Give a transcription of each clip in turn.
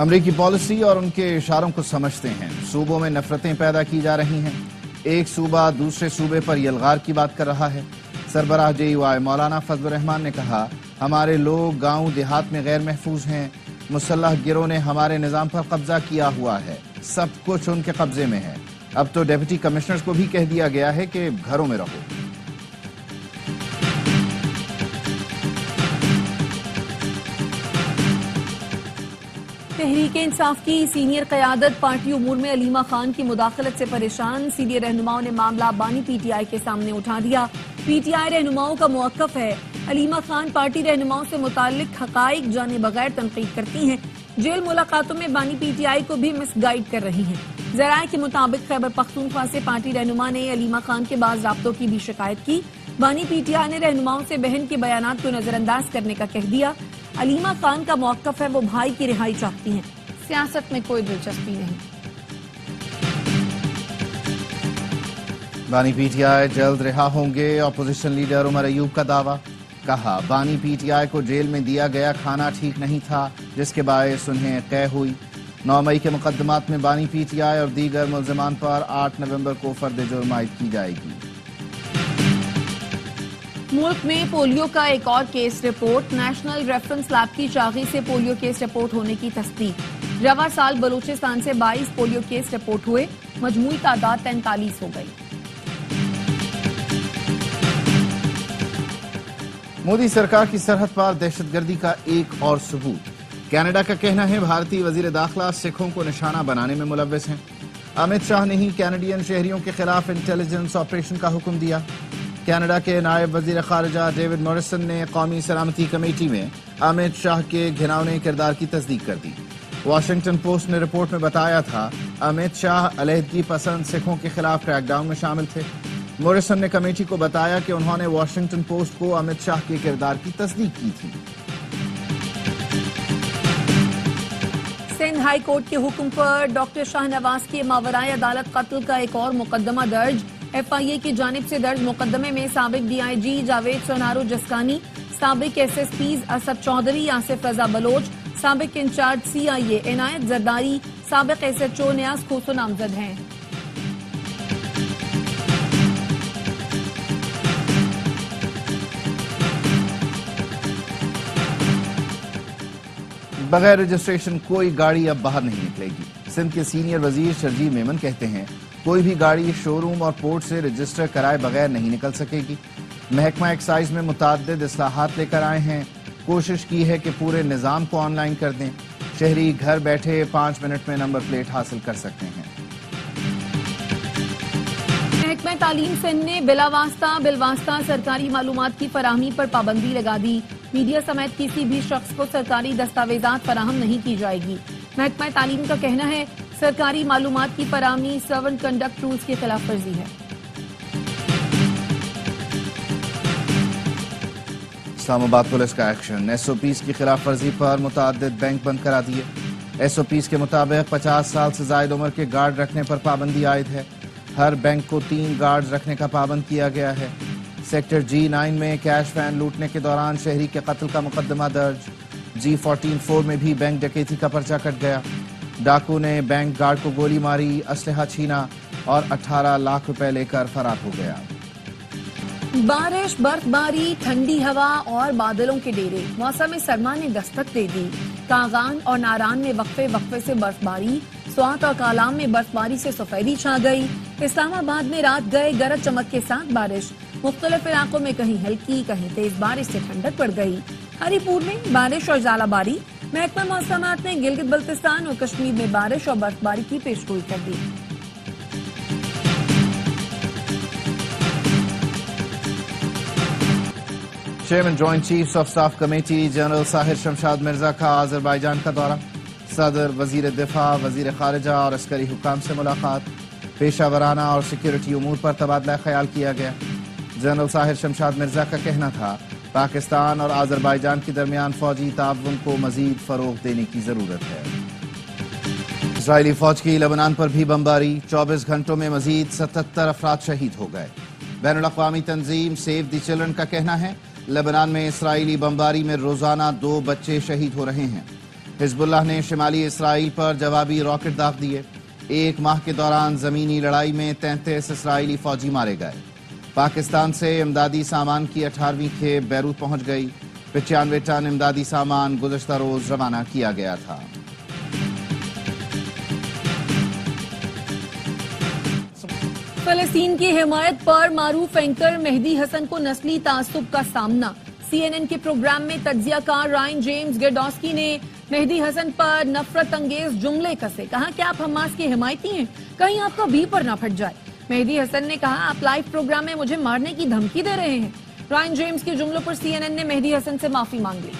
امریکی پالیسی اور ان کے اشاروں کو سمجھتے ہیں۔ صوبوں میں نفرتیں پیدا کی جا رہی ہیں۔ ایک صوبہ دوسرے صوبے پر یلغار کی بات کر رہا ہے۔ سربراہ JUI مولانا فضل الرحمان نے کہا، ہمارے لوگ گاؤں دیہات میں غیر محفوظ ہیں۔ مسلح گروہ نے ہمارے نظام پر قبضہ کیا ہوا ہے۔ سب کچھ ان کے قبضے میں ہے۔ اب تو ڈیپٹی کمشنرز کو بھی کہہ دیا گیا ہے کہ گھروں میں رہو۔ تحریک انصاف کی سینئر قیادت پارٹی امور میں علیمہ خان کی مداخلت سے پریشان۔ سینئر رہنماؤں نے معاملہ بانی PTI کے سامنے اٹھا دیا۔ PTI رہنماؤں کا موقف ہے، علیمہ خان پارٹی رہنماؤں سے متعلق حقائق جانے بغیر تنقید کرتی ہیں۔ جیل ملاقاتوں میں بانی PTI کو بھی مس گائیڈ کر رہی ہیں۔ ذرائع کے مطابق خیبر پختونخوا سے پارٹی رہنما نے علیمہ خان کے بعض رابطوں کی بھی شکایت کی۔ بانی PTI نے رہنماؤں سے بہن کے بیانات کو نظر انداز کرنے کا کہہ دیا۔ علیمہ خان کا موقف ہے، وہ بھائی کی رہائی چاہتی ہیں، سیاست میں کوئی دلچسپی نہیں۔ بانی PTI جلد رہا ہوں گے، اپوزیشن لیڈر عمر ایوب کا دعویٰ۔ کہا، بانی PTI کو جیل میں دیا گیا کھانا ٹھیک نہیں تھا، جس کے باعث انہیں قید ہوئی۔ 9 مئی کے مقدمات میں بانی PTI اور دیگر ملزمان پر 8 نومبر کو فرد جرم عائد کی جائے گی۔ ملک میں پولیو کا ایک اور case report. National reference lab کی چاغی سے پولیو کیس رپورٹ ہونے کی تصدیق۔ رواں سال بلوچستان سے 22 پولیو کیس رپورٹ ہوئے، مجموعی تعداد 43 ہو گئی۔ مودی سرکار کی سرحد پر دہشت گردی کا ایک اور ثبوت۔ کینیڈا کا کہنا ہے بھارتی وزیر داخلہ سکھوں کو نشانہ بنانے میں ملوث ہیں۔ امت شاہ نے ہی کینیڈین شہریوں کے خلاف انٹیلیجنس آپریشن کا حکم دیا۔ کینیڈا کے نائب وزیر خارجہ ڈیوڈ موریسن نے قومی سلامتی کمیٹی میں امت شاہ کے گھناؤنے کردار کی تصدیق کر دی۔ واشنگٹن پوسٹ نے رپورٹ میں بتایا تھا، امت شاہ علیحدگی پسند سکھوں کے خلاف کریک ڈاؤن میں شامل تھے۔ موریسن نے کمیٹی کو بتایا کہ انہوں نے واشنگٹن پوسٹ کو امت شاہ کے کردار کی تصدیق کی تھی۔ سندھ ہائی کورٹ کے حکم پر ڈاکٹر شاہ نواز کے ماورائے عدالت قتل کا ایک اور مقدمہ درج۔ FIA کی جانب سے درج مقدمے میں سابق DIG جاوید سونارو جسکانی، سابق SSPs اسد چودھری، آصف رضا بلوچ، سابق انچارج CIA عنایت زرداری، سابق SHO نیاز کھوسو نامزد ہیں۔ بغیر رجسٹریشن کوئی گاڑی اب باہر نہیں نکلے گی۔ سندھ کے سینئر وزیر شرجیل میمن کہتے ہیں، کوئی بھی گاڑی شو روم اور پورٹ سے رجسٹر کرائے بغیر نہیں نکل سکے گی۔ محکمہ ایکسائز میں متعدد اصلاحات لے کر آئے ہیں، کوشش کی ہے کہ پورے نظام کو آن لائن کر دیں۔ شہری گھر بیٹھے 5 منٹ میں نمبر پلیٹ حاصل کر سکتے ہیں۔ محکمہ تعلیم سندھ نے بالواسطہ سرکاری معلومات کی فراہمی پر پابندی لگا دی۔ میڈیا سمیت کسی بھی شخص کو سرکاری دستاویزات فراہم نہیں کی جائے گی۔ محکمہ تعلیم کا کہنا ہے، سرکاری معلومات کی فراہمی سرونٹ کنڈکٹ رولز کی خلاف ورزی ہے۔ اسلام آباد پولیس کا ایکشن، SOPs کی خلاف ورزی پر متعدد بینک بند کرا دیے۔ SOPs کے مطابق 50 سال سے زائد عمر کے گارڈ رکھنے پر پابندی عائد ہے۔ ہر بینک کو 3 گارڈز رکھنے کا پابند کیا گیا ہے۔ سیکٹر G9 میں کیش وین لوٹنے کے دوران شہری کے قتل کا مقدمہ درج۔ G14-4 میں بھی بینک ڈکیتی کا پرچہ کٹ گیا۔ ڈاکو نے بینک گارڈ کو گولی ماری، اسلحہ چھینا اور 18 لاکھ روپے لے کر فرار ہو گیا۔ بارش، برف باری، ٹھنڈی ہوا اور بادلوں کے ڈیرے، موسم سرما نے دستک دے دی۔ کاغان اور ناران میں وقفے سے برف باری، سوات اور کالام میں برف باری سے سفیدی چھا گئی۔ اسلام آباد میں رات گئے گرج چمک کے ساتھ بارش، مختلف علاقوں میں کہیں ہلکی کہیں تیز بارش سے ٹھنڈک پڑ گئی۔ ہری پور میں بارش اور ژالہ باری، محکمہ موسمیات نے گلگت بلتستان اور کشمیر میں بارش اور برف باری کی پیشگوئی کر دی۔ Chairman joint chiefs of staff committee general Sahir Shamshad Mirza کا آذربائیجان کا دورہ، صدر، وزیر دفاع، وزیر خارجہ اور عسکری حکام سے ملاقات، پیشہ ورانہ اور سیکیورٹی امور پر تبادلہ خیال کیا گیا۔ جنرل ساحر شمشاد مرزا کا کہنا تھا، پاکستان اور آذربائیجان کے درمیان فوجی تعاون کو مزید فروغ دینے کی ضرورت ہے۔ اسرائیلی فوج کی لبنان پر بھی بمباری، 24 گھنٹوں میں مزید 77 افراد شہید ہو گئے۔ بین الاقوامی تنظیم سیو دی چلڈرن کا کہنا ہے، لبنان میں اسرائیلی بمباری میں روزانہ 2 بچے شہید ہو رہے ہیں۔ حزب اللہ نے شمالی اسرائیل پر جوابی راکٹ داغ دیے۔ 1 ماہ کے دوران زمینی لڑائی میں 33 اسرائیلی فوجی مارے گئے۔ پاکستان سے امدادی سامان کی 18ویں کھیپ بیروت پہنچ گئی۔ 95 ٹن امدادی سامان گزشتہ روز روانہ کیا گیا تھا۔ فلسطین کی حمایت پر معروف اینکر مہدی حسن کو نسلی تعصب کا سامنا۔ CNN کے پروگرام میں تجزیہ کار رائن جیمز گیڈوسکی نے مہدی حسن پر نفرت انگیز جملے کسے، کہا کہ آپ حماس کے حمایتی ہیں، کہیں آپ کا بھی پر نہ پھٹ جائے۔ مہدی حسن نے کہا آپ لائیو پروگرام میں مجھے مارنے کی دھمکی دے رہے ہیں۔ رائن جیمز کے جملوں پر CNN نے مہدی حسن سے معافی مانگ لی۔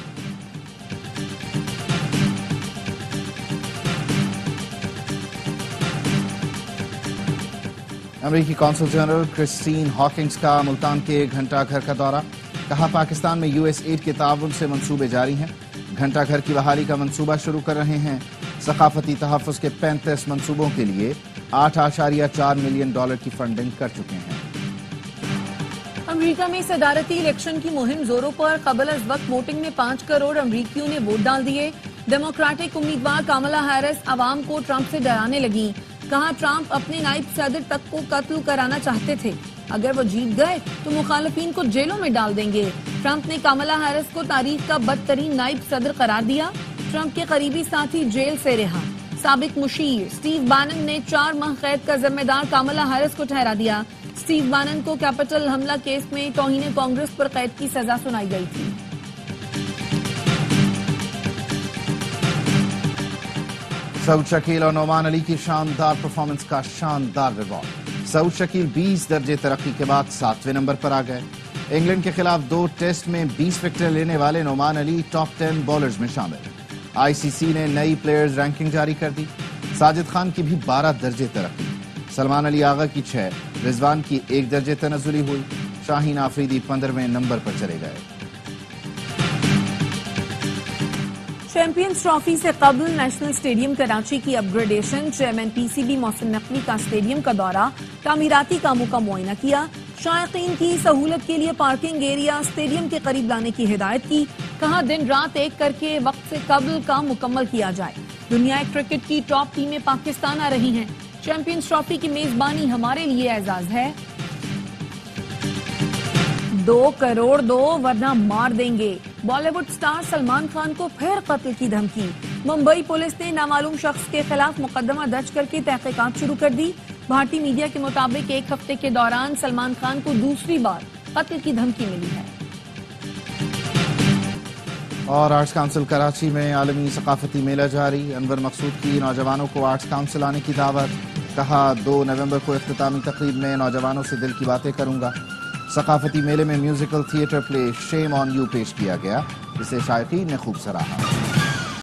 امریکی کونسل جنرل کرسٹین ہاکنگز کا ملتان کے گھنٹہ گھر کا دورہ، کہا پاکستان میں US ایڈ کے تعاون سے منصوبے جاری ہیں، گھنٹہ گھر کی بحالی کا منصوبہ شروع کر رہے ہیں۔ ثقافتی تحفظ کے 35 منصوبوں کے لیے $8.4 ملین کی فنڈنگ کر چکے ہیں۔ امریکہ میں صدارتی الیکشن کی مہم زوروں پر، قبل از وقت ووٹنگ میں 5 کروڑ امریکیوں نے ووٹ ڈال دیے۔ ڈیموکریٹک امیدوار کاملا ہیرس عوام کو ٹرمپ سے ڈرانے لگی، کہا ٹرمپ اپنے نائب صدر تک کو قتل کرانا چاہتے تھے، اگر وہ جیت گئے تو مخالفین کو جیلوں میں ڈال دیں گے۔ ٹرمپ نے کاملا ہیرس کو تاریخ کا بدترین نائب صدر قرار دیا۔ ٹرمپ کے قریبی ساتھی جیل سے رہا۔ سابق مشیر سٹیو بینن نے 4 ماہ قید کا ذمہ دار کاملا ہیرس کو ٹھہرا دیا۔ سٹیو بینن کو کیپٹل حملہ کیس میں توہین کانگریس پر قید کی سزا سنائی گئی تھی۔ سعود شکیل اور نعمان علی کی شاندار پرفارمنس کا شاندار ریوارڈ۔ سعود شکیل 20 درجے ترقی کے بعد 7ویں نمبر پر آ گئے۔ انگلینڈ کے خلاف 2 ٹیسٹ میں 20 وکٹیں لینے والے نعمان علی ٹاپ 10 بالرز میں شامل۔ ICC نے نئی پلیئرز رینکنگ جاری کر دی۔ ساجد خان کی بھی 12 درجے ترقی، سلمان علی آغا کی 6، رضوان کی 1 درجے تنزلی ہوئی۔ شاہین آفریدی 15ویں نمبر پر چلے گئے۔ چیمپئنز ٹرافی سے قبل نیشنل اسٹیڈیم کراچی کی اپ gradation, chairman PCB Mohsin Naqvi کا اسٹیڈیم کا دورہ، تعمیراتی کاموں کا معائنہ کیا، شائقین کی سہولت کے لیے پارکنگ ایریا اسٹیڈیم کے قریب لانے کی ہدایت کی، کہا دن رات ایک کر کے وقت سے قبل کام مکمل کیا جائے۔ دنیا کرکٹ کی ٹاپ ٹیمیں پاکستان آ رہی ہیں، چیمپئنز ٹرافی کی میزبانی ہمارے لیے اعزاز ہے۔ 2 کروڑ دو ورنہ مار دیں گے، بالی ووڈ سٹار سلمان خان کو پھر قتل کی دھمکی۔ ممبئی پولیس نے نامعلوم شخص کے خلاف مقدمہ درج کر کے تحقیقات شروع کر دی۔ بھارتی میڈیا کے مطابق 1 ہفتے کے دوران سلمان خان کو دوسری بار قتل کی دھمکی ملی ہے۔ اور آرٹس کونسل کراچی میں عالمی ثقافتی میلہ جاری، انور مقصود کی نوجوانوں کو آرٹس کونسل آنے کی دعوت، کہا 2 نومبر کو اختتامی تقریب میں نوجوانوں سے دل کی باتیں کروں گا۔ ثقافتی میلے میں musical theatre play shame on you پیش کیا گیا، جسے شائقین نے خوب سراہا۔